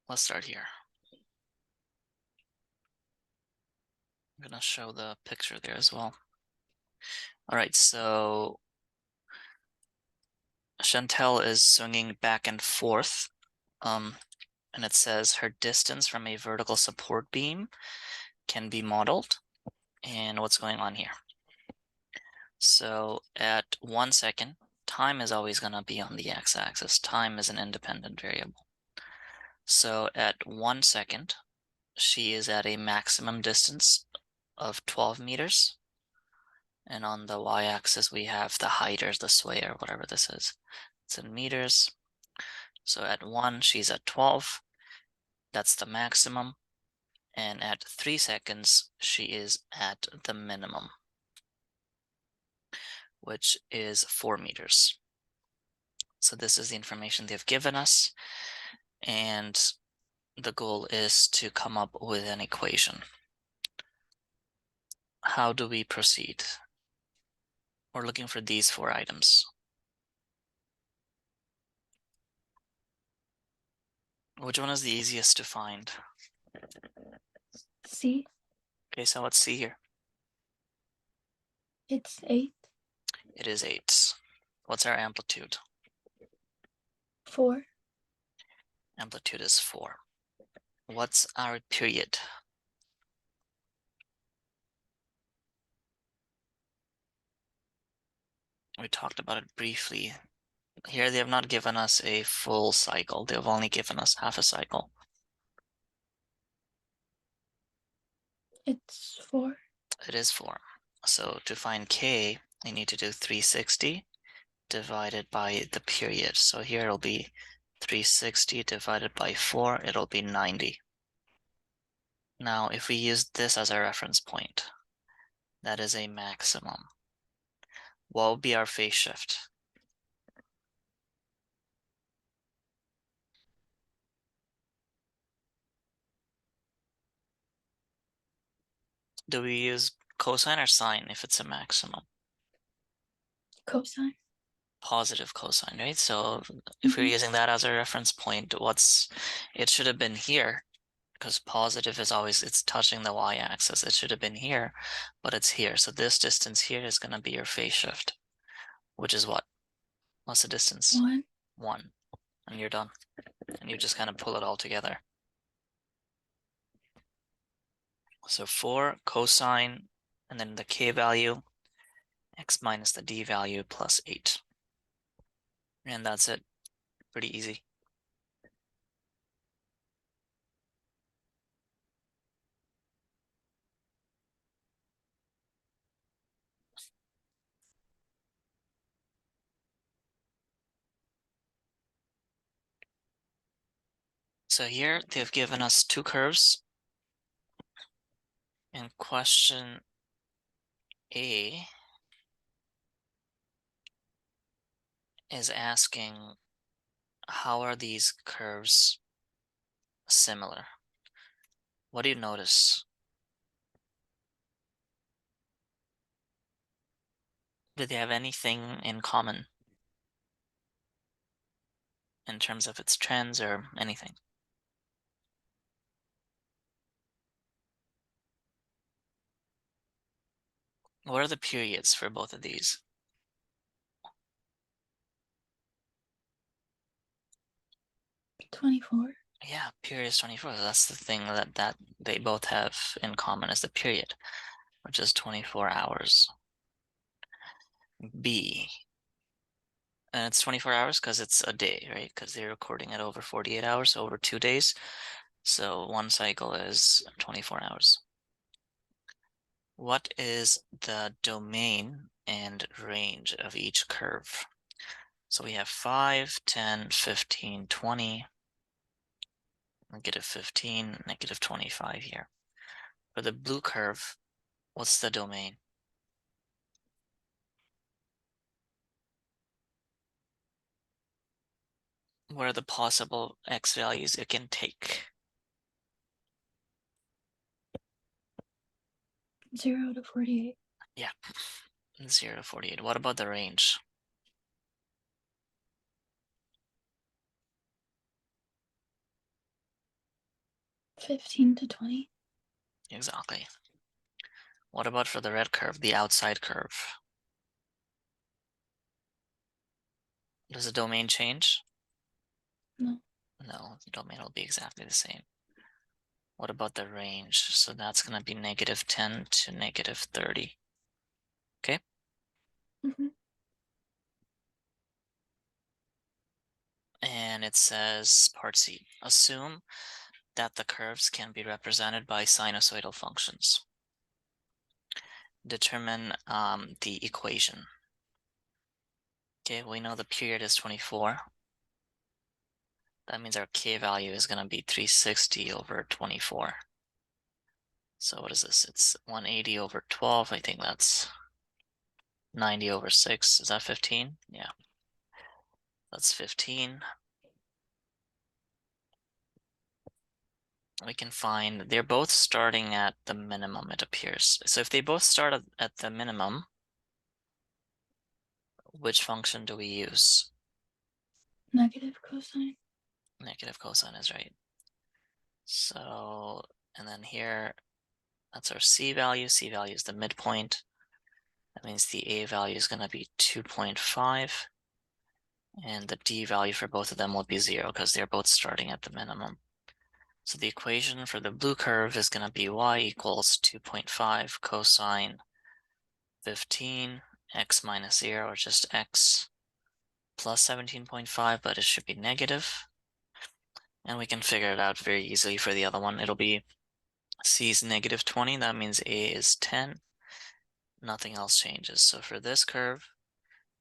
let's start here. I'm gonna show the picture there as well. All right, so Chantel is swinging back and forth, and it says her distance from a vertical support beam can be modeled. And what's going on here? So at 1 second, time is always going to be on the x-axis. Time is an independent variable. So at 1 second, she is at a maximum distance of 12 meters. And on the y-axis, we have the height or the sway or whatever this is. It's in meters. So at 1, she's at 12. That's the maximum. And at 3 seconds, she is at the minimum, which is 4 meters. So this is the information they've given us. And the goal is to come up with an equation. How do we proceed? We're looking for these 4 items. Which one is the easiest to find? C. Okay, so let's see here. It's 8. It is 8. What's our amplitude? 4. Amplitude is 4. What's our period? We talked about it briefly. Here they have not given us a full cycle. They've only given us half a cycle. It's 4. It is 4. So to find K, I need to do 360 divided by the period. So here it'll be 360 divided by 4, it'll be 90. Now, if we use this as a reference point, that is a maximum. What will be our phase shift? Do we use cosine or sine if it's a maximum? Cosine. Positive cosine, right? So if we're using that as a reference point, it should have been here, because positive is always, it's touching the y-axis. It should have been here, but it's here. So this distance here is going to be your phase shift, which is what? What's the distance? 1. 1. And you're done. And you just kind of pull it all together. So 4 cosine, and then the k value, x minus the d value plus 8. And that's it. Pretty easy. So here they've given us 2 curves. And question A is asking, how are these curves similar? What do you notice? Do they have anything in common in terms of its trends or anything? What are the periods for both of these? 24. Yeah, period is 24. That's the thing that they both have in common is the period, which is 24 hours. B. And it's 24 hours because it's a day, right? Because they're recording it over 48 hours, so over 2 days. So 1 cycle is 24 hours. What is the domain and range of each curve? So we have 5, 10, 15, 20, -15, -25 here. For the blue curve, what's the domain? What are the possible x values it can take? 0 to 48. Yeah, 0 to 48. What about the range? 15 to 20. Exactly. What about for the red curve, the outside curve? Does the domain change? No. No, the domain will be exactly the same. What about the range? So that's going to be -10 to -30. Okay. Mm-hmm. And it says part C, assume that the curves can be represented by sinusoidal functions. Determine the equation. Okay, we know the period is 24. That means our k value is going to be 360 over 24. So what is this? It's 180 over 12. I think that's 90 over 6. Is that 15? Yeah, that's 15. We can find they're both starting at the minimum, it appears. So if they both start at the minimum, which function do we use? Negative cosine. Negative cosine is right. So, and then here, that's our C value. C value is the midpoint. That means the A value is going to be 2.5. And the D value for both of them will be 0 because they're both starting at the minimum. So the equation for the blue curve is going to be y equals 2.5 cosine 15 x minus 0, or just x, plus 17.5, but it should be negative. And we can figure it out very easily for the other one. It'll be C is -20, that means A is 10. Nothing else changes. So for this curve,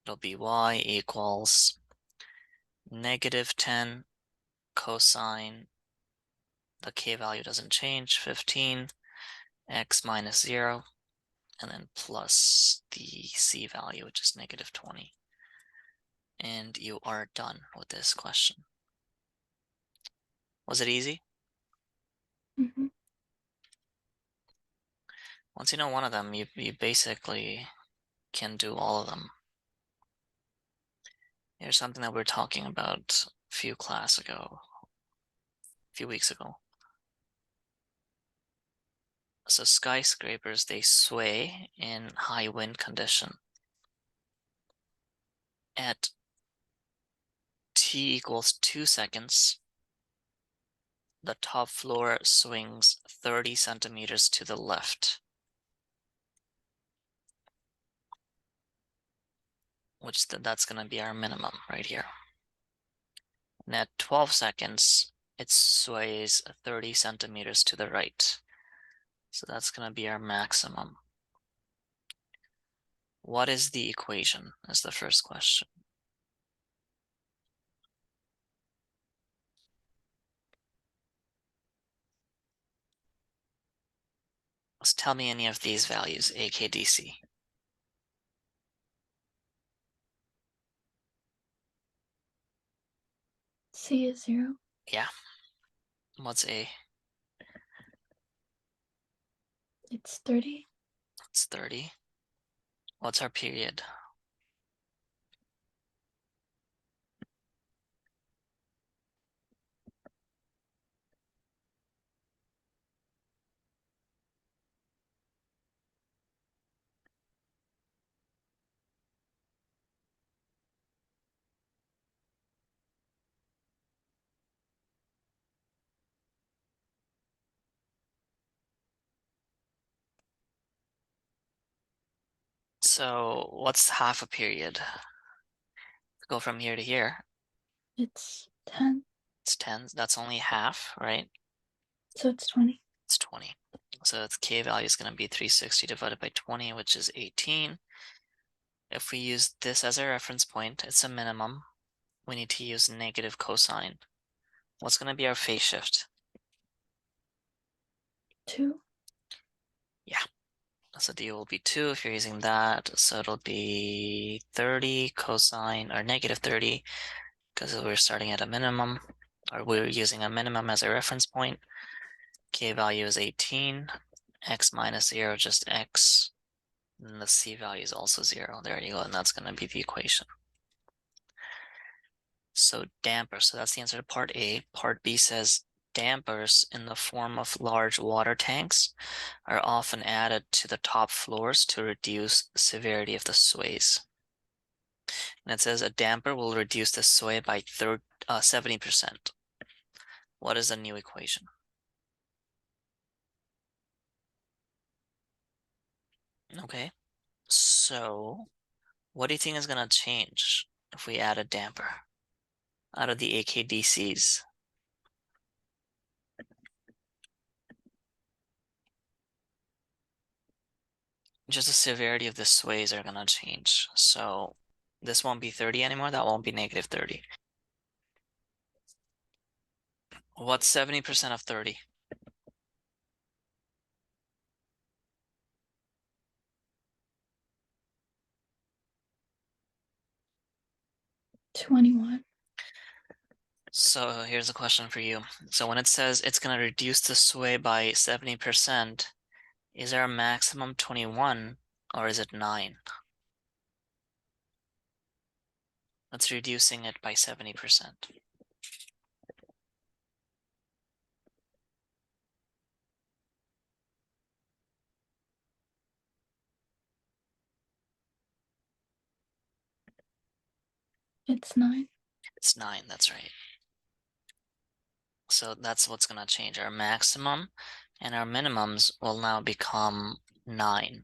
it'll be y equals -10 cosine, the k value doesn't change, 15, x minus 0, and then plus the c value, which is -20. And you are done with this question. Was it easy? Mm-hmm. Once you know one of them, you basically can do all of them. Here's something that we were talking about a few weeks ago. So skyscrapers, they sway in high wind condition. At t equals 2 seconds, the top floor swings 30 centimeters to the left, which that's going to be our minimum right here. And at 12 seconds, it sways 30 centimeters to the right. So that's going to be our maximum. What is the equation? Is the first question. Let's tell me any of these values, AKDC. C is 0. Yeah. What's A? It's 30. It's 30. What's our period? So what's half a period? Go from here to here. It's 10. It's 10. That's only half, right? So it's 20. It's 20. So its k value is going to be 360 divided by 20, which is 18. If we use this as a reference point, it's a minimum. We need to use negative cosine. What's going to be our phase shift? 2. Yeah. So d will be 2 if you're using that. So it'll be 30 cosine, or -30, because we're starting at a minimum, or we're using a minimum as a reference point. K value is 18. X minus 0, just x. And the c value is also 0. There you go, and that's going to be the equation. So damper, so that's the answer to part A. Part B says dampers in the form of large water tanks are often added to the top floors to reduce severity of the sways. And it says a damper will reduce the sway by 70%. What is the new equation? Okay, so what do you think is going to change if we add a damper out of the AKDCs? Just the severity of the sways are going to change. So this won't be 30 anymore. That won't be negative 30. What's 70% of 30? 21. So here's a question for you. So when it says it's going to reduce the sway by 70%, is there a maximum 21 or is it 9? That's reducing it by 70%. It's 9. It's 9, that's right. So that's what's going to change. Our maximum and our minimums will now become 9.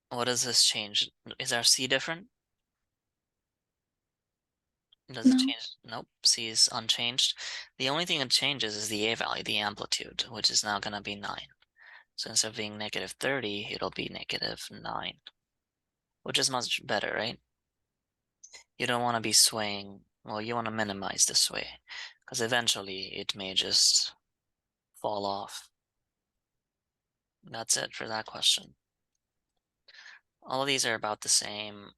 What does this change? Is our C different? Does it No. change? Nope, C is unchanged. The only thing that changes is the A value, the amplitude, which is now going to be 9. So instead of being negative 30, it'll be negative 9, which is much better, right? You don't want to be swaying, well, you want to minimize the sway, because eventually it may just fall off. That's it for that question. All of these are about the same.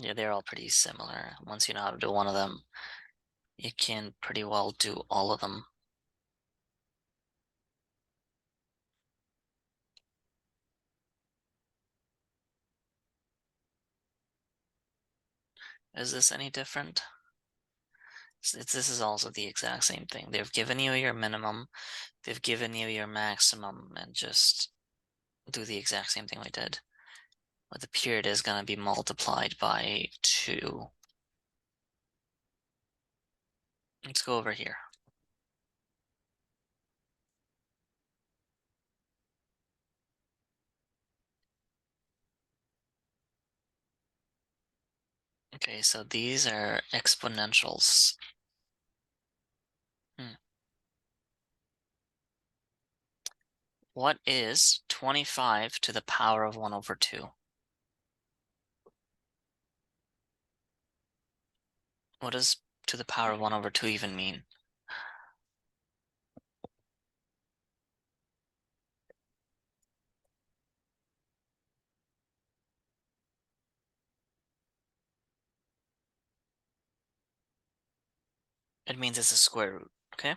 Yeah, they're all pretty similar. Once you know how to do one of them, you can pretty well do all of them. Is this any different? This is also the exact same thing. They've given you your minimum, they've given you your maximum, and just do the exact same thing we did. But the period is going to be multiplied by 2. Let's go over here. Okay, so these are exponentials. What is 25 to the power of 1 over 2? What does to the power of 1 over 2 even mean? It means it's a square root, okay?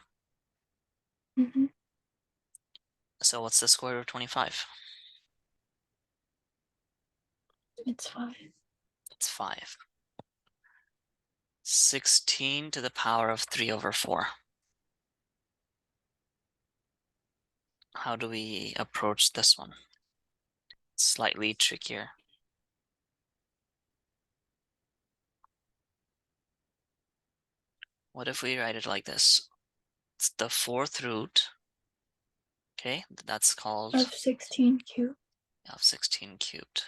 Mm-hmm. So what's the square root of 25? It's 5. It's 5. 16 to the power of 3 over 4. How do we approach this one? Slightly trickier. What if we write it like this? It's the 4th root, okay? That's called Of 16 cubed. of 16 cubed.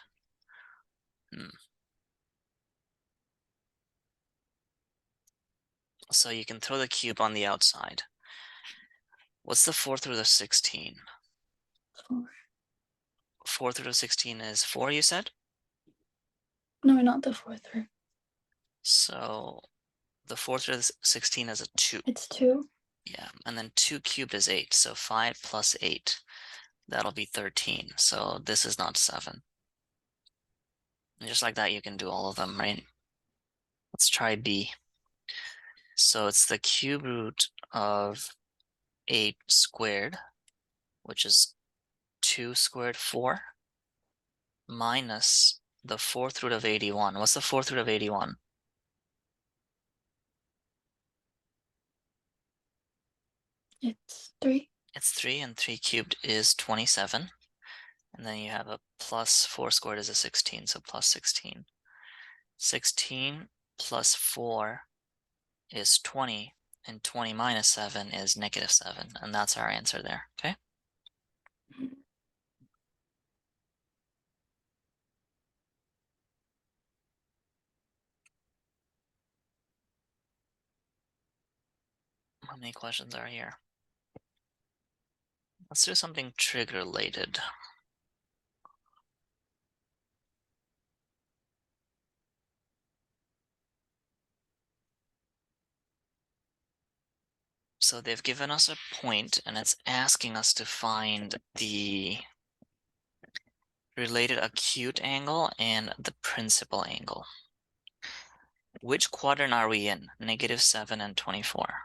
So you can throw the cube on the outside. What's the 4th root of 16? 4. 4th root of 16 is 4, you said? No, not the 4th root. So the 4th root of 16 is a 2. It's 2. Yeah, and then 2 cubed is 8. So 5 plus 8, that'll be 13. So this is not 7. And just like that, you can do all of them, right? Let's try B. So it's the cube root of 8 squared, which is 2 squared 4. minus the fourth root of 81. What's the fourth root of 81? It's 3. It's 3, and 3 cubed is 27. And then you have a plus 4 squared is a 16, so plus 16. 16 plus 4 is 20, and 20 minus 7 is negative 7, and that's our answer there, okay? How many questions are here? Let's do something trig related. So they've given us a point, and it's asking us to find the related acute angle and the principal angle. Which quadrant are we in? -7 and 24.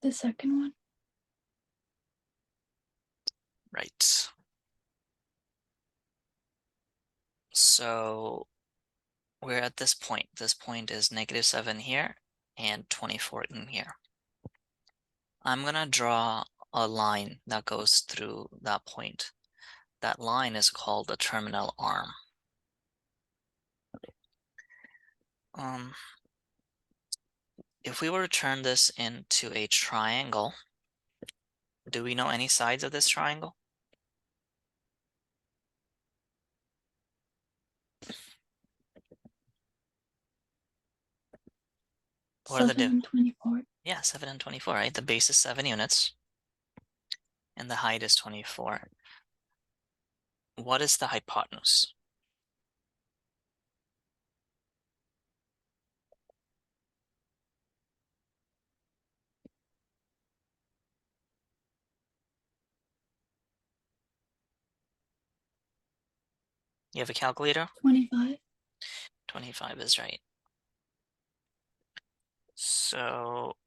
The second one. Right. So we're at this point. This point is -7 here and 24 in here. I'm gonna draw a line that goes through that point. That line is called the terminal arm. If we were to turn this into a triangle, do we know any sides of this triangle? What are the 7 and 24. Yeah, 7 and 24, right? The base is 7 units, and the height is 24. What is the hypotenuse? You have a calculator? 25. 25 is right. So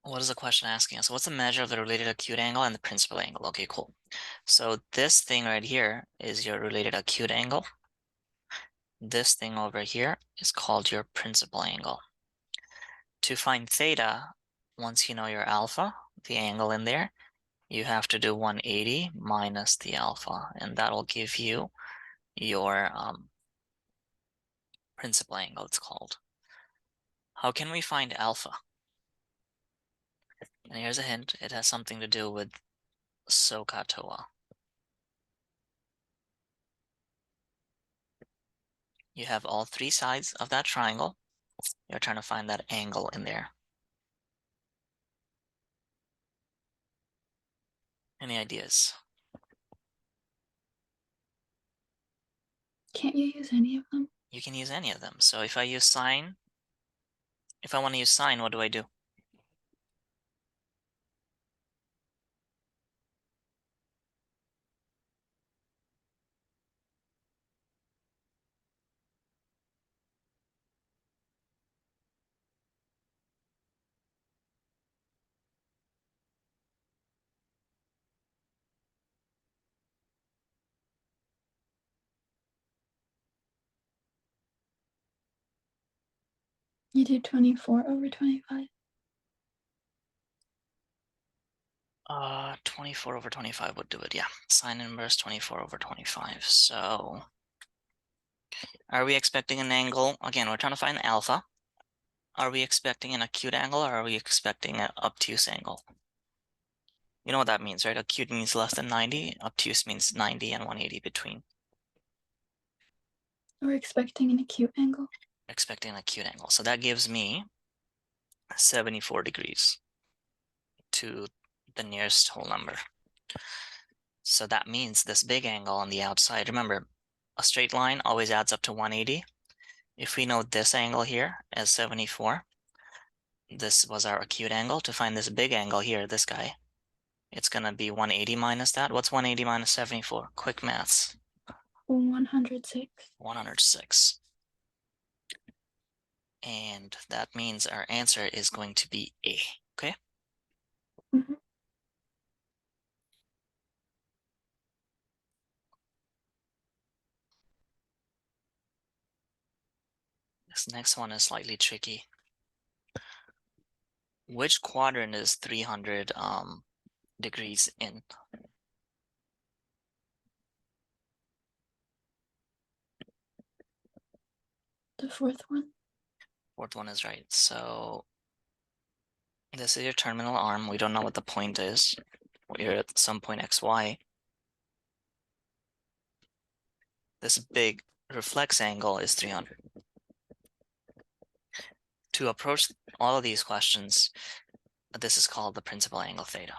what is the question asking us? What's the measure of the related acute angle and the principal angle? Okay, cool. So this thing right here is your related acute angle. This thing over here is called your principal angle. To find theta, once you know your alpha, the angle in there, you have to do 180 minus the alpha, and that'll give you your principal angle, it's called. How can we find alpha? And here's a hint, it has something to do with SOHCAHTOA. You have all three sides of that triangle. You're trying to find that angle in there. Any ideas? Can't you use any of them? You can use any of them. So if I use sine, if I want to use sine, what do I do? You do 24 over 25. 24 over 25 would do it, yeah. Sine inverse 24 over 25. So are we expecting an angle? Again, we're trying to find alpha. Are we expecting an acute angle or are we expecting an obtuse angle? You know what that means, right? Acute means less than 90. Obtuse means 90 and 180 between. We're expecting an acute angle. Expecting an acute angle. So that gives me 74 degrees to the nearest whole number. So that means this big angle on the outside, remember, a straight line always adds up to 180. If we know this angle here as 74, this was our acute angle. To find this big angle here, this guy, it's gonna be 180 minus that. What's 180 minus 74? Quick maths. 106. 106. And that means our answer is going to be A, okay? Mm-hmm. This next one is slightly tricky. Which quadrant is 300 degrees in? The fourth one. Fourth one is right. So this is your terminal arm. We don't know what the point is. We're at some point xy. This big reflex angle is 300. To approach all of these questions, this is called the principal angle theta.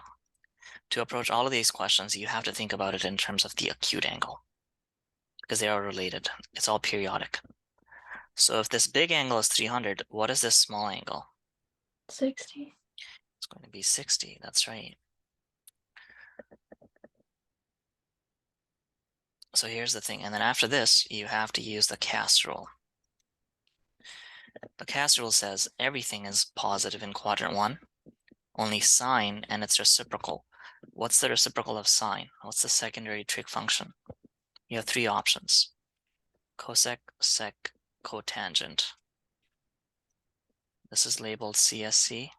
To approach all of these questions, you have to think about it in terms of the acute angle, because they are related. It's all periodic. So if this big angle is 300, what is this small angle? 60. It's going to be 60. That's right. So here's the thing. And then after this, you have to use the cast rule. The cast rule says everything is positive in quadrant 1, only sine and its reciprocal. What's the reciprocal of sine? What's the secondary trig function? You have three options: cosec, sec, cotangent. This is labeled CSC.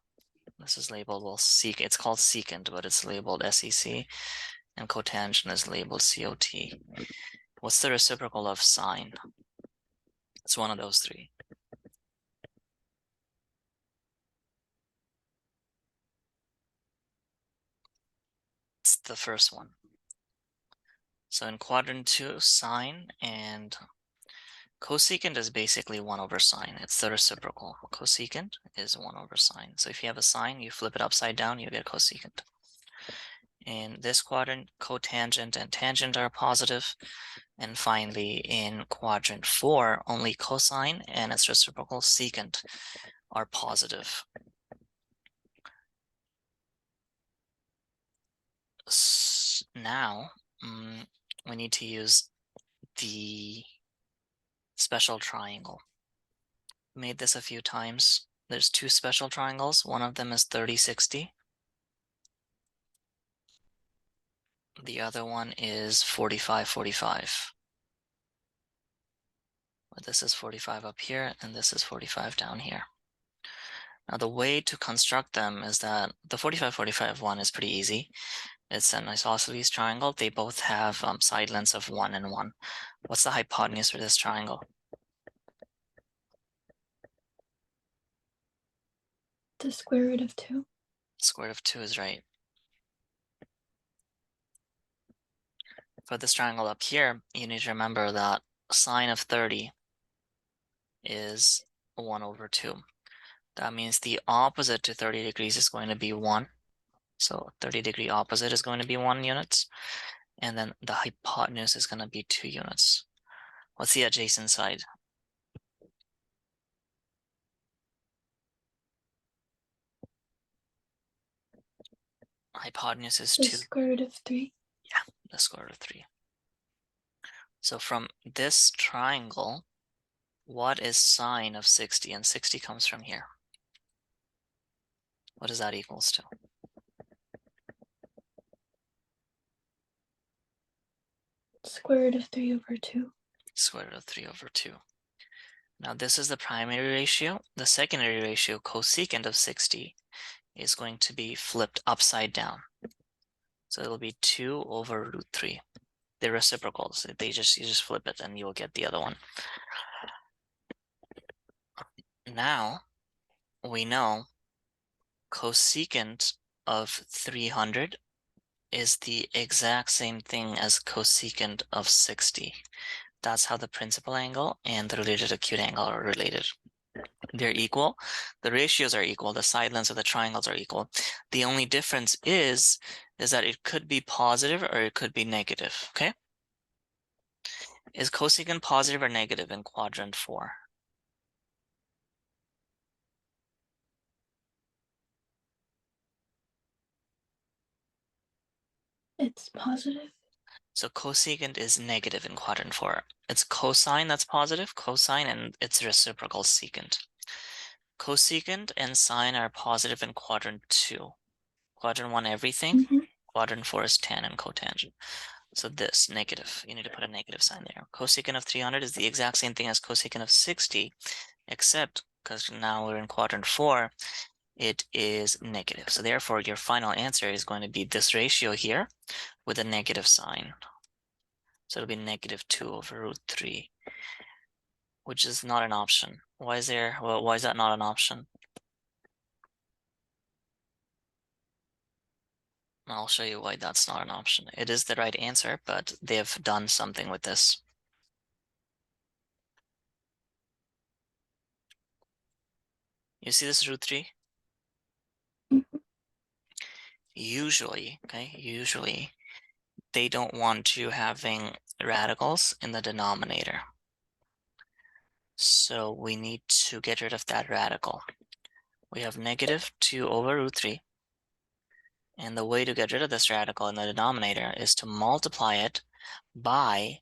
This is labeled, well, sec. It's called secant, but it's labeled SEC. And cotangent is labeled COT. What's the reciprocal of sine? It's one of those three. It's the first one. So in quadrant 2, sine and cosecant is basically 1 over sine. It's the reciprocal. Cosecant is 1 over sine. So if you have a sine, you flip it upside down, you get cosecant. In this quadrant, cotangent and tangent are positive. And finally, in quadrant 4, only cosine and its reciprocal secant are positive. Now, we need to use the special triangle. Made this a few times. There's two special triangles. One of them is 30-60. The other one is 45-45. This is 45 up here, and this is 45 down here. Now, the way to construct them is that the 45-45 one is pretty easy. It's an isosceles triangle. They both have side lengths of 1 and 1. What's the hypotenuse for this triangle? The square root of 2. Square root of 2 is right. For this triangle up here, you need to remember that sine of 30 is 1 over 2. That means the opposite to 30 degrees is going to be 1. So 30-degree opposite is going to be 1 units. And then the hypotenuse is going to be 2 units. What's the adjacent side? Hypotenuse is The 2. square root of 3. Yeah, the square root of 3. So from this triangle, what is sine of 60? And 60 comes from here. What is that equals to? Square root of 3 over 2. Square root of 3 over 2. Now this is the primary ratio. The secondary ratio, cosecant of 60, is going to be flipped upside down. So it'll be 2 over root 3. They're reciprocals. You just flip it and you'll get the other one. Now we know cosecant of 300 is the exact same thing as cosecant of 60. That's how the principal angle and the related acute angle are related. They're equal. The ratios are equal. The side lengths of the triangles are equal. The only difference is that it could be positive or it could be negative, okay? Is cosecant positive or negative in quadrant 4? It's positive. So cosecant is negative in quadrant 4. It's cosine that's positive, cosine, and its reciprocal secant. Cosecant and sine are positive in quadrant 2. Quadrant 1, everything. Mm-hmm. Quadrant 4 is tan and cotangent. So this, negative. You need to put a negative sign there. Cosecant of 300 is the exact same thing as cosecant of 60, except because now we're in quadrant 4, it is negative. So therefore, your final answer is going to be this ratio here with a negative sign. So it'll be negative 2 over root 3, which is not an option. Why is that not an option? I'll show you why that's not an option. It is the right answer, but they have done something with this. You see this root 3? Mm-hmm. Usually, they don't want you having radicals in the denominator. So we need to get rid of that radical. We have negative 2 over root 3. And the way to get rid of this radical in the denominator is to multiply it by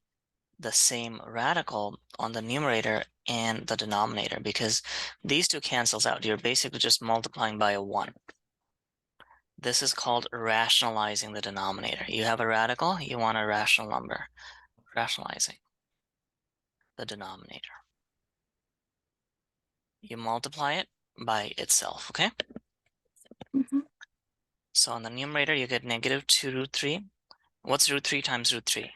the same radical on the numerator and the denominator, because these two cancels out. You're basically just multiplying by a 1. This is called rationalizing the denominator. You have a radical, you want a rational number. Rationalizing the denominator. You multiply it by itself, okay? Mm-hmm. So on the numerator, you get negative 2 root 3. What's root 3 times root 3?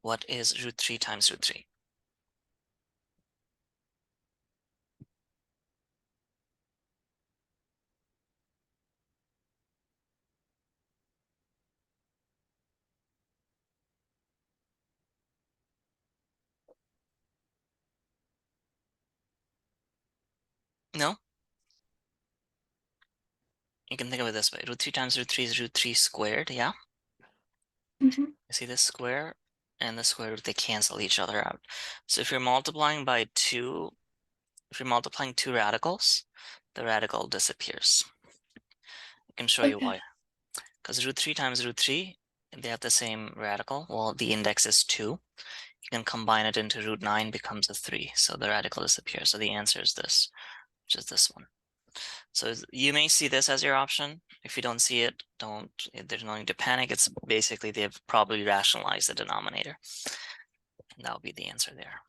What is root 3 times root 3? No? You can think of it this way. Root 3 times root 3 is root 3 squared, yeah? Mm-hmm. You see this square and the square root, they cancel each other out. So if you're multiplying by 2, if you're multiplying 2 radicals, the radical disappears. I can show you Okay. why. Because root 3 times root 3, they have the same radical. Well, the index is 2. You can combine it into root 9, becomes a 3. So the radical disappears. So the answer is this, which is this one. So you may see this as your option. If you don't see it, there's no need to panic. It's basically they've probably rationalized the denominator. And that would be the answer there.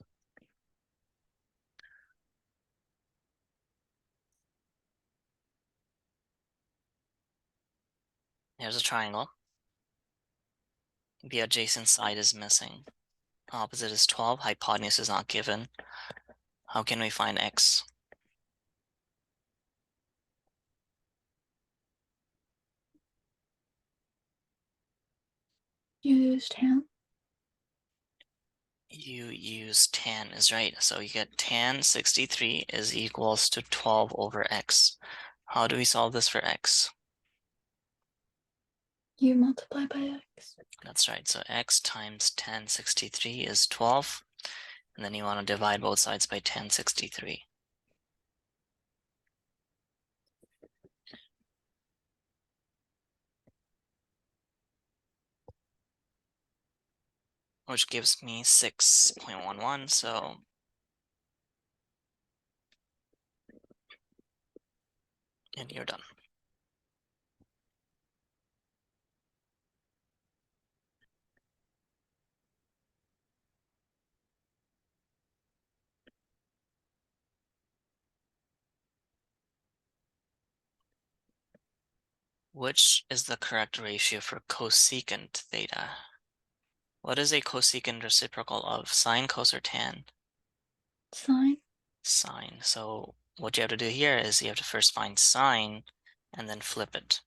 Here's a triangle. The adjacent side is missing. Opposite is 12. Hypotenuse is not given. How can we find x? You used tan. You use tan is right. So you get tan 63 is equals to 12 over x. How do we solve this for x? You multiply by x. That's right. So x times tan 63 is 12. And then you want to divide both sides by tan 63. Which gives me 6.11. So and you're done. Which is the correct ratio for cosecant theta? What is a cosecant reciprocal of sine, cos, or tan? Sine. Sine. So what you have to do here is you have to first find sine and then flip it.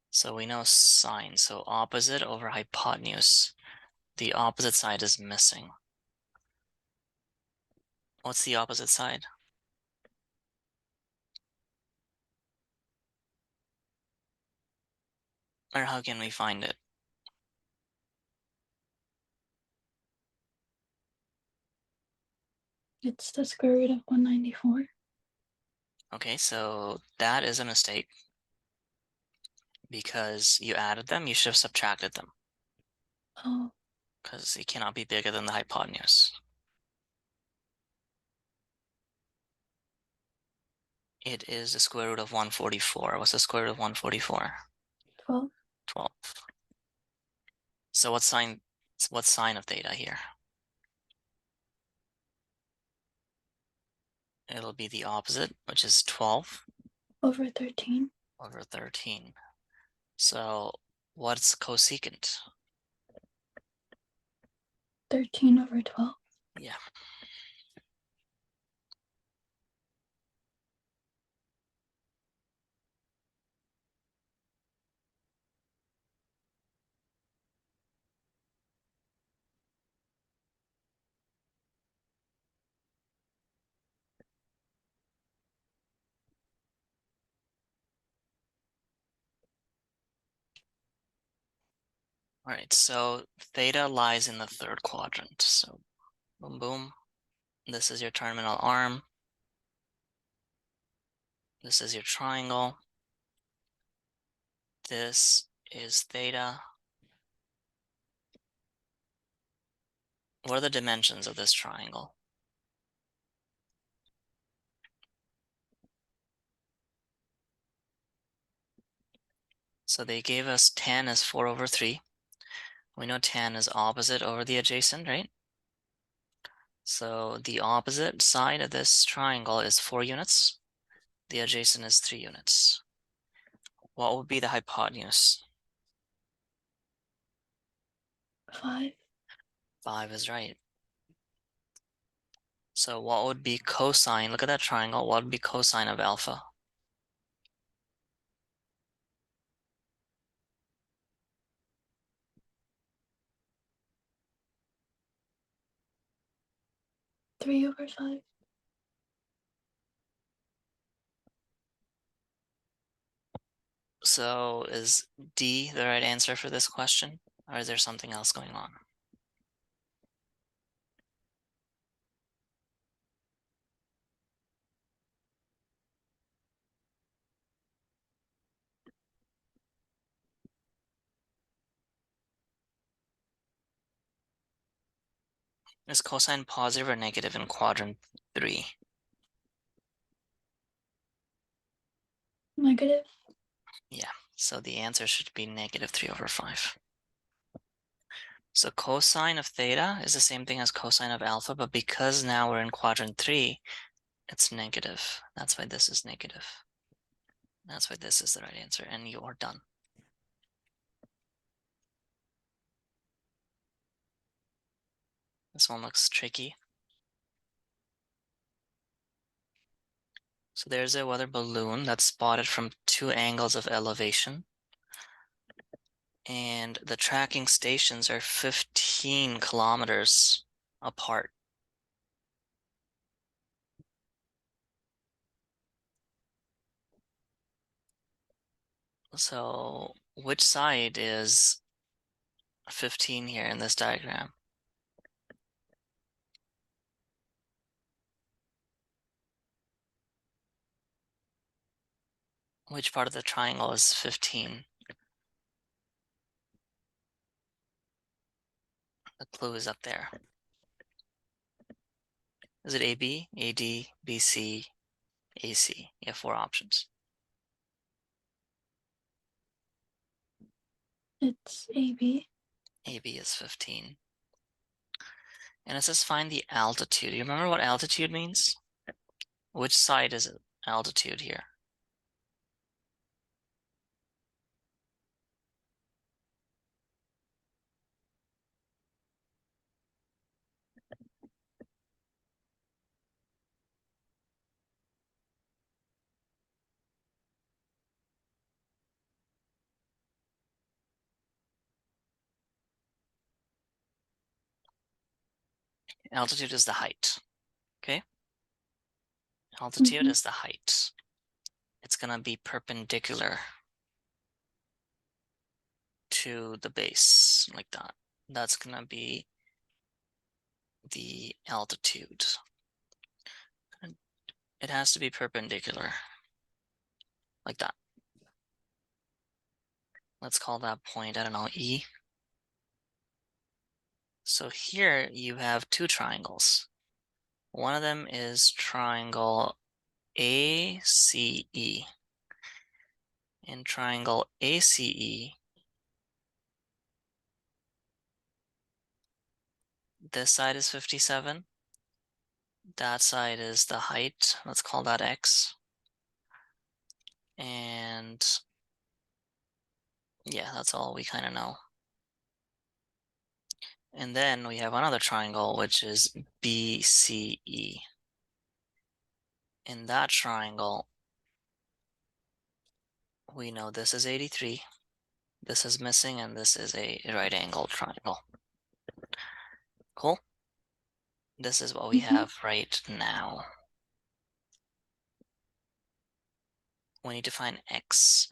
So we know sine. So opposite over hypotenuse. The opposite side is missing. What's the opposite side? Or how can we find it? It's the square root of 194. Okay, so that is a mistake because you added them, you should have subtracted them Oh, because it cannot be bigger than the hypotenuse. It is the square root of 144. What's the square root of 144? 12. 12. So what's sign of theta here? It'll be the opposite, which is 12 Over 13. over 13. So what's cosecant? 13 over 12. Yeah. All right, so theta lies in the third quadrant. So boom, boom. This is your terminal arm. This is your triangle. This is theta. What are the dimensions of this triangle? So they gave us tan as 4 over 3. We know tan is opposite over the adjacent, right? So the opposite side of this triangle is 4 units. The adjacent is 3 units. What would be the hypotenuse? 5. 5 is right. So what would be cosine? Look at that triangle. What would be cosine of alpha? 3 over 5. So is D the right answer for this question? Or is there something else going on? Is cosine positive or negative in quadrant 3? Negative. Yeah, so the answer should be negative 3 over 5. So cosine of theta is the same thing as cosine of alpha, but because now we're in quadrant 3, it's negative. That's why this is negative. That's why this is the right answer, and you are done. This one looks tricky. So there's a weather balloon that's spotted from 2 angles of elevation. And the tracking stations are 15 kilometers apart. So which side is 15 here in this diagram? Which part of the triangle is 15? The clue is up there. Is it AB, AD, BC, AC? You have 4 options. It's AB. AB is 15. And it says find the altitude. You remember what altitude means? Which side is it? Altitude here? Altitude is the height. Okay? Altitude Mm-hmm. is the height. It's gonna be perpendicular to the base, like that. That's gonna be the altitude. It has to be perpendicular, like that. Let's call that point, I don't know, E. So here you have two triangles. One of them is triangle ACE. In triangle ACE, this side is 57. That side is the height. Let's call that X. And yeah, that's all we kind of know. And then we have another triangle, which is BCE. In that triangle, we know this is 83, this is missing, and this is a right angled triangle. Cool? This is what we have right now. We need to find X.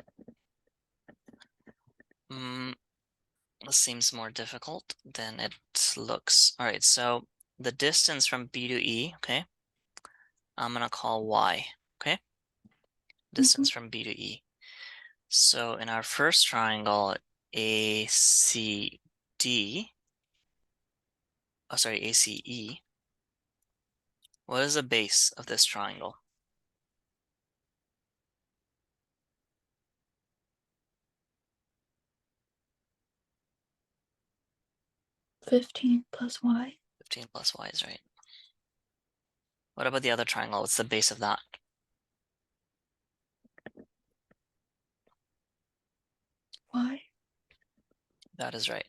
This seems more difficult than it looks. All right, so the distance from B to E, okay, I'm gonna call Y, okay? Distance from B to E. So in our first triangle, ACD, ACE, what is the base of this triangle? 15 plus y. 15 plus Y is right. What about the other triangle? What's the base of that? Y. That is right.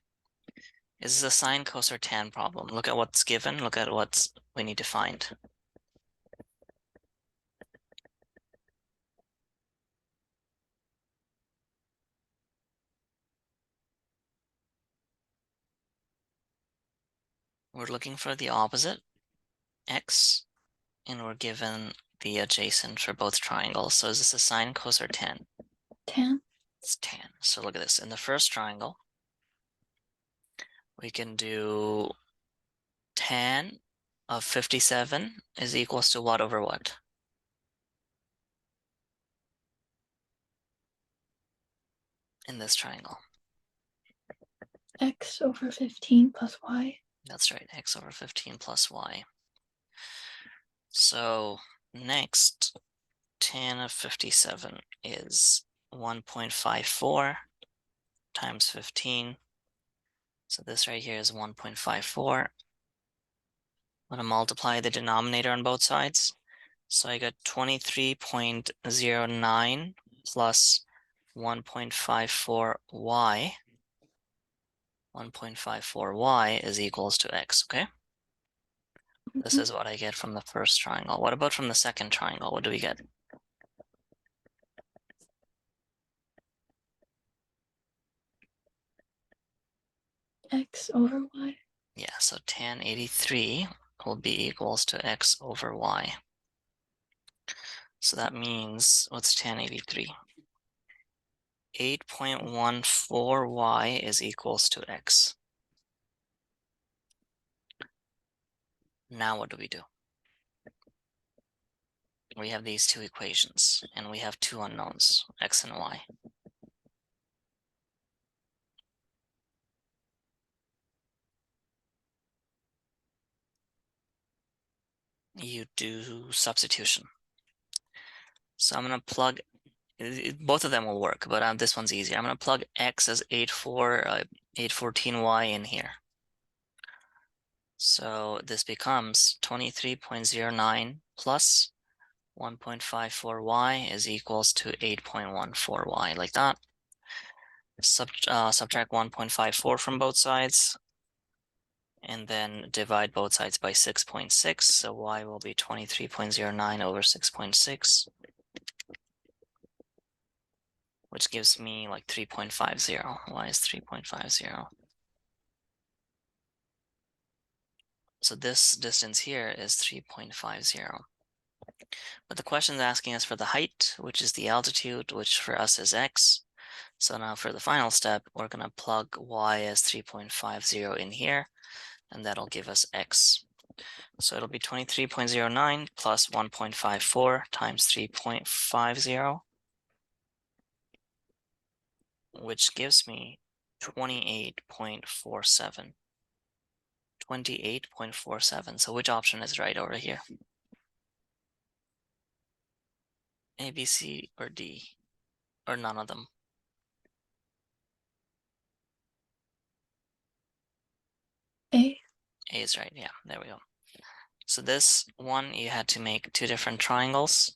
Is this a sine, cos, or tan problem? Look at what's given. Look at what we need to find. We're looking for the opposite, X, and we're given the adjacent for both triangles. So is this a sine, cos, or tan? Tan. It's tan. So look at this. In the first triangle, we can do tan of 57 is equals to what over what? In this triangle. X over 15 plus y. That's right, X over 15 plus Y. So next, tan of 57 is 1.54 times 15. So this right here is 1.54. I'm going to multiply the denominator on both sides. So I got 23.09 plus 1.54y. 1.54y is equals to x, okay? This is what I get from the first triangle. What about from the second triangle? What do we get? X over y. Yeah, so tan 83 will be equals to x over y. So that means, what's tan 83? 8.14y is equals to x. Now what do? We have these two equations, and we have two unknowns, x and y. You do substitution. So I'm going to plug, both of them will work, but this one's easier. I'm going to plug x as 814y in here. So this becomes 23.09 plus 1.54y is equals to 8.14y, like that. Subtract 1.54 from both sides, and then divide both sides by 6.6. So y will be 23.09 over 6.6, which gives me like 3.50. Y is 3.50. So this distance here is 3.50. But the question is asking us for the height, which is the altitude, which for us is x. So now for the final step, we're going to plug y as 3.50 in here, and that'll give us x. So it'll be 23.09 plus 1.54 times 3.50, which gives me 28.47. 28.47. So which option is right over here? A, B, C, or D? Or none of them? A. A is right. Yeah, there we go. So this one, you had to make two different triangles,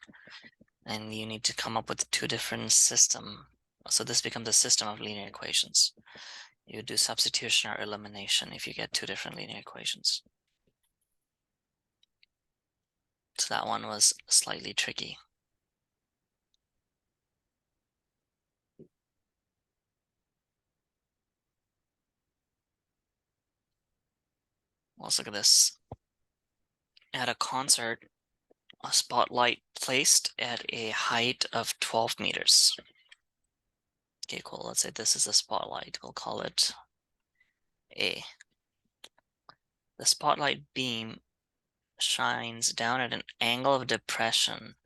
and you need to come up with two different system. So this becomes a system of linear equations. You do substitution or elimination if you get two different linear equations. So that one was slightly tricky. Let's look at this. At a concert, a spotlight placed at a height of 12 meters. Okay, cool. Let's say this is a spotlight. We'll call it A. The spotlight beam shines down at an angle of depression.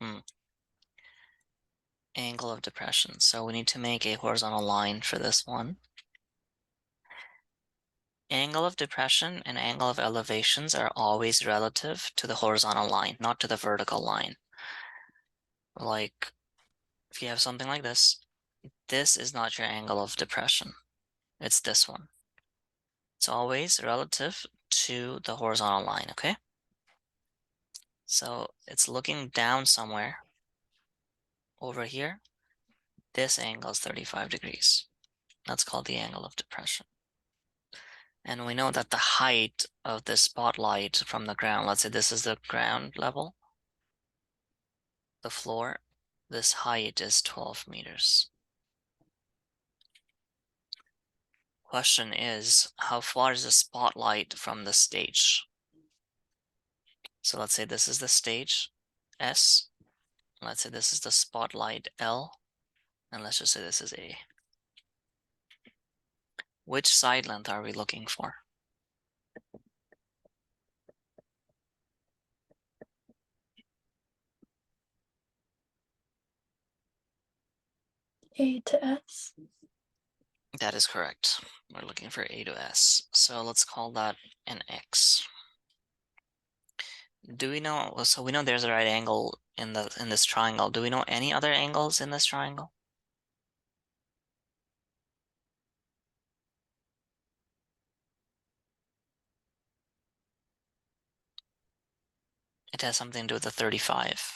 Angle of depression. So we need to make a horizontal line for this one. Angle of depression and angle of elevations are always relative to the horizontal line, not to the vertical line. Like, if you have something like this is not your angle of depression. It's this one. It's always relative to the horizontal line, okay? So it's looking down somewhere. Over here, this angle is 35 degrees. That's called the angle of depression. And we know that the height of this spotlight from the ground, let's say this is the ground level, the floor, this height is 12 meters. Question is, how far is the spotlight from the stage? So let's say this is the stage, S. Let's say this is the spotlight, L. And let's just say this is A. Which side length are we looking for? A to S. That is correct. We're looking for A to S. So let's call that an X. Do we know, so we know there's a right angle in this triangle. Do we know any other angles in this triangle? It has something to do with the 35.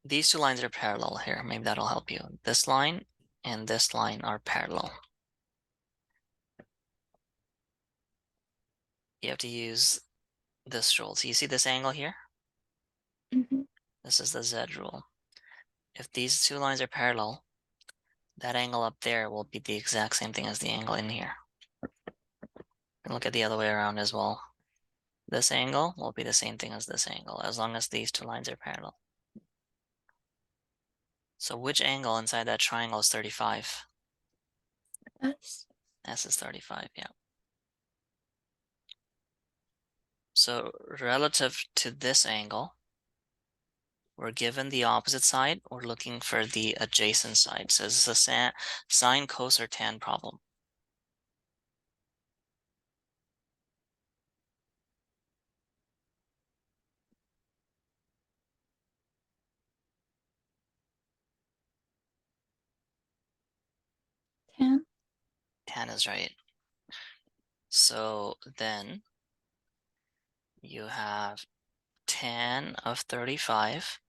These two lines are parallel here. Maybe that'll help you. This line and this line are parallel. You have to use this rule. So you see this angle here? Mm-hmm. This is the Z rule. If these two lines are parallel, that angle up there will be the exact same thing as the angle in here. And look at the other way around as well. This angle will be the same thing as this angle, as long as these two lines are parallel. So which angle inside that triangle is 35? S. S is 35, yeah. So relative to this angle, we're given the opposite side, we're looking for the adjacent side. So this is a sine, cos, or tan problem. Tan. Tan is right. So then you have tan of 35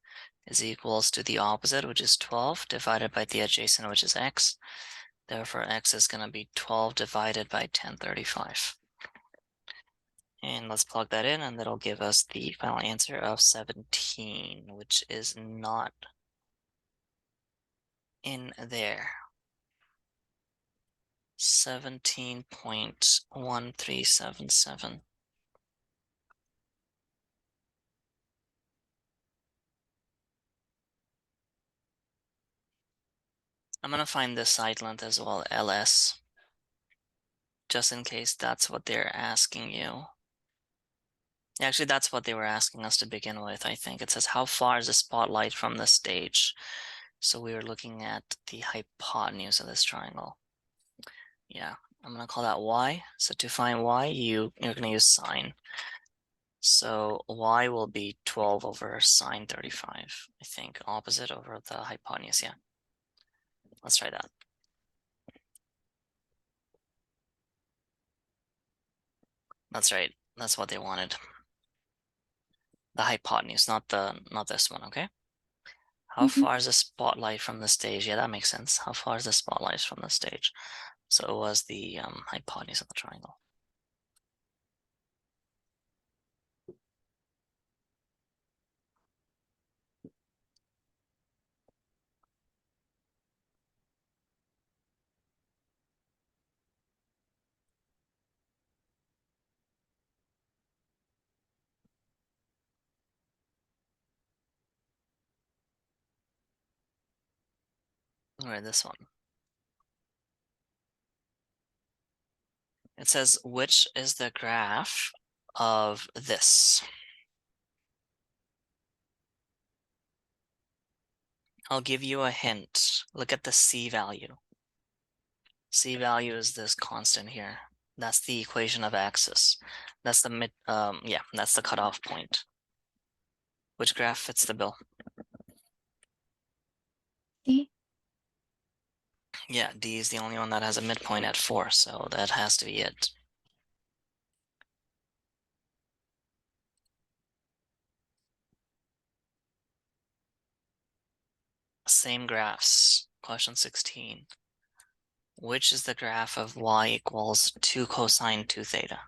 is equals to the opposite, which is 12, divided by the adjacent, which is x. Therefore, x is going to be 12 divided by tan 35. And let's plug that in, and that'll give us the final answer of 17, which is not in there. 17.1377. I'm gonna find the side length as well, ls, just in case that's what they're asking you. Actually, that's what they were asking us to begin with, I think. It says, how far is the spotlight from the stage? So we were looking at the hypotenuse of this triangle. Yeah, I'm gonna call that y. So to find y, you're gonna use sine. So y will be 12 over sine 35, I think, opposite over the hypotenuse, yeah. Let's try that. That's right, that's what they wanted. The hypotenuse, not this one, okay? How Mm-hmm. far is the spotlight from the stage? Yeah, that makes sense. How far is the spotlight from the stage? So it was the hypotenuse of the triangle. All right, this one. It says, which is the graph of this? I'll give you a hint. Look at the C value. C value is this constant here. That's the equation of axis. That's the yeah, that's the cutoff point. Which graph fits the bill? D. Yeah, D is the only one that has a midpoint at 4, so that has to be it. Same graphs. Question 16. Which is the graph of y equals 2 cosine 2 theta?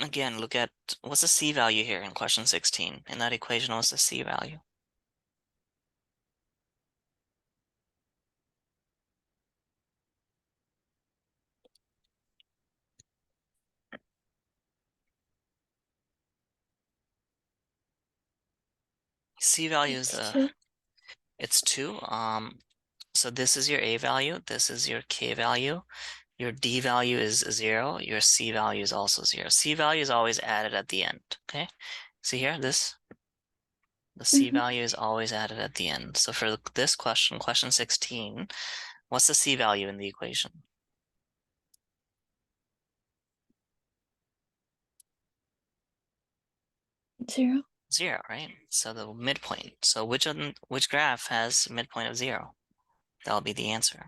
Again, look at what's the C value here in question 16. In that equation, what's the C value? C value is It's 2. it's 2. So this is your A value, this is your K value, your D value is 0, your C value is also 0. C value is always added at the end, okay? See here, the C Mm-hmm. value is always added at the end. So for this question, question 16, what's the C value in the equation? 0. 0, right? So the midpoint. So which graph has midpoint of 0? That'll be the answer.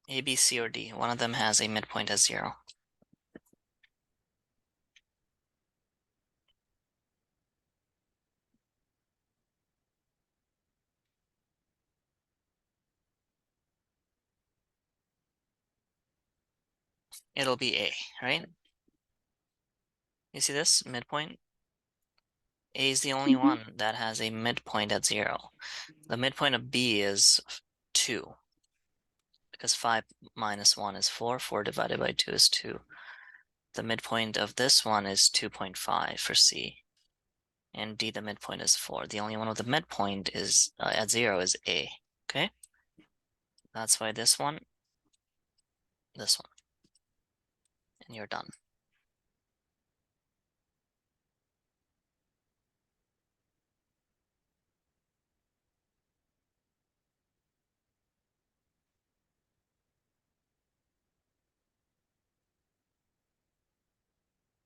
A, B, C, or D. One of them has a midpoint at 0. It'll be A, right? You see this midpoint? A is the only Mm-hmm. one that has a midpoint at 0. The midpoint of B is 2, because 5 minus 1 is 4. 4 divided by 2 is 2. The midpoint of this one is 2.5 for C. And D, the midpoint is 4. The only one with the midpoint is at 0 is A. Okay? That's why this one, and you're done.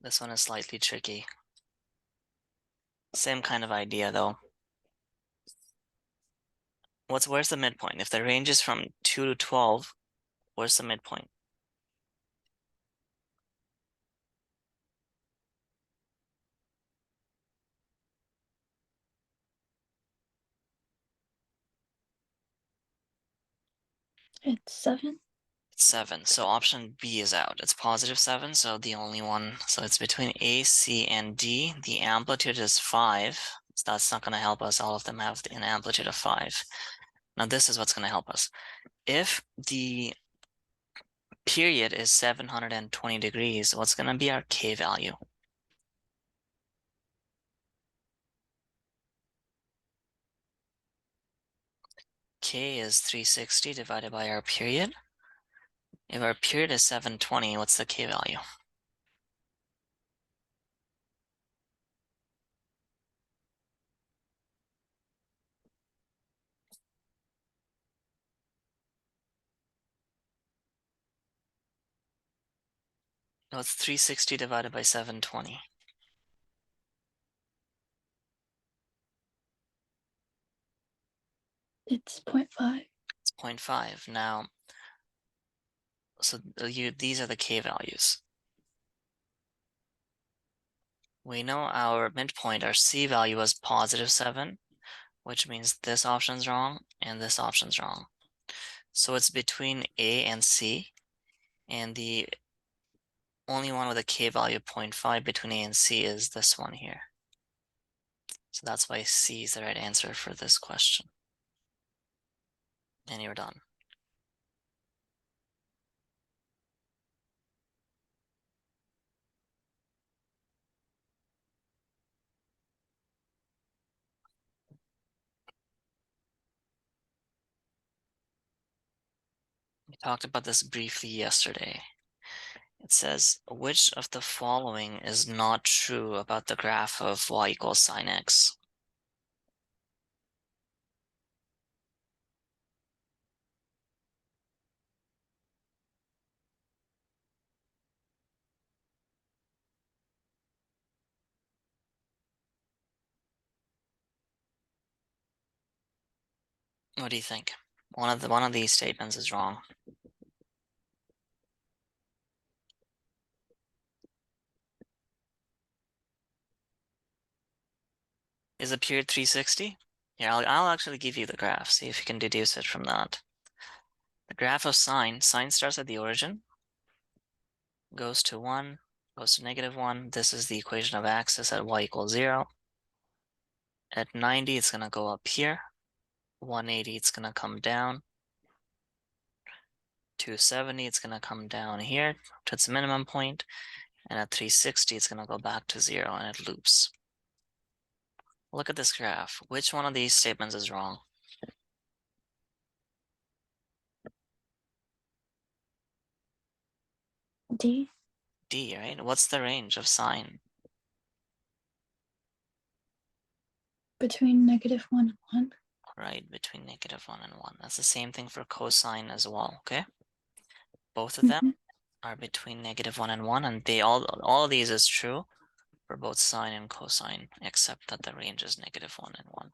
This one is slightly tricky. Same kind of idea though. Where's the midpoint? If the range is from 2 to 12, where's the midpoint? It's 7. It's 7. So option B is out. It's positive 7, so the only one. So it's between A, C, and D. The amplitude is 5. So that's not going to help us. All of them have an amplitude of 5. Now this is what's going to help us. If the period is 720 degrees, what's going to be our K value? K is 360 divided by our period. If our period is 720, what's the K value? No, it's 360 divided by 720. It's 0.5. It's 0.5. Now, so these are the K values. We know our midpoint, our C value was +7, which means this option's wrong and this option's wrong. So it's between A and C, and the only one with a K value of 0.5 between A and C is this one here. So that's why C is the right answer for this question. And you're done. We talked about this briefly yesterday. It says, which of the following is not true about the graph of y equals sine x? What do you think? One of these statements is wrong. Is the period 360? Here, I'll actually give you the graph. See if you can deduce it from that. The graph of sine starts at the origin, goes to 1, goes to -1. This is the equation of axis at y equals 0. At 90, it's going to go up here. 180, it's going to come down. 270, it's going to come down here to its minimum point. And at 360, it's going to go back to 0 and it loops. Look at this graph. Which one of these statements is wrong? D. D, right? What's the range of sine? Between -1 and 1. Right, between -1 and 1. That's the same thing for cosine as well, okay? Both of them are between -1 and 1, and all of these is true for both sine and cosine, except that the range is -1 and 1.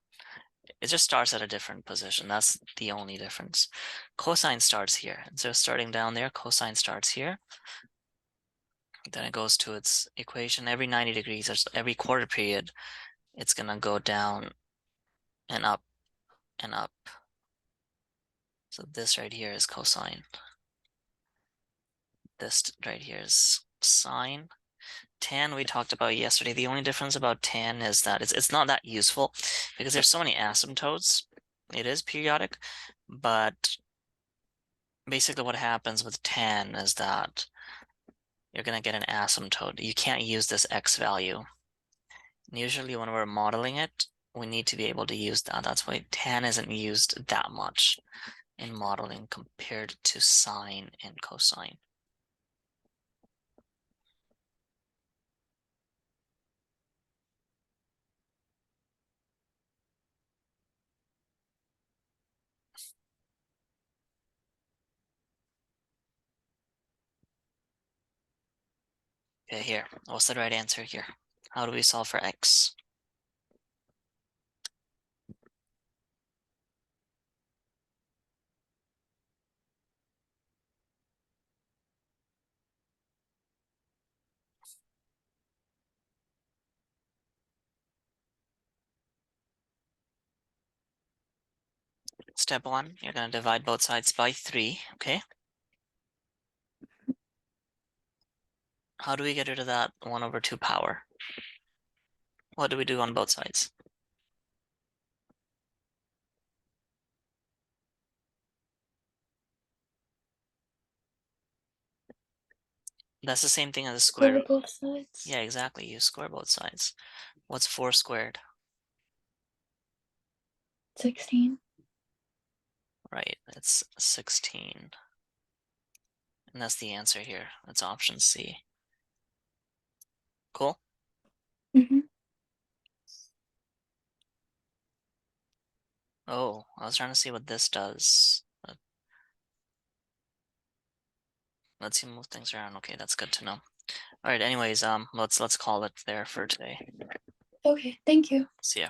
It just starts at a different position. That's the only difference. Cosine starts here. So starting down there, cosine starts here. Then it goes to its equation every 90 degrees, or every quarter period, it's gonna go down and up and up. So this right here is cosine. This right here is sine. Tan we talked about yesterday. The only difference about tan is that it's not that useful because there's so many asymptotes. It is periodic, but basically what happens with tan is that you're gonna get an asymptote. You can't use this x value. Usually when we're modeling it, we need to be able to use that. That's why tan isn't used that much in modeling compared to sine and cosine. Okay, here. What's the right answer here? How do we solve for x? Step 1, you're going to divide both sides by 3, okay? How do we get rid of that 1/2 power? What do we do on both sides? That's the same thing as a square Square root. both sides. Yeah, exactly. You square both sides. What's 4 squared? 16. Right, it's 16. And that's the answer here. That's option C. Cool. Mm-hmm. Oh, I was trying to see what this does. Let's see, move things around. Okay, that's good to know. All right, anyways, let's call it there for today. Okay, thank you. See ya.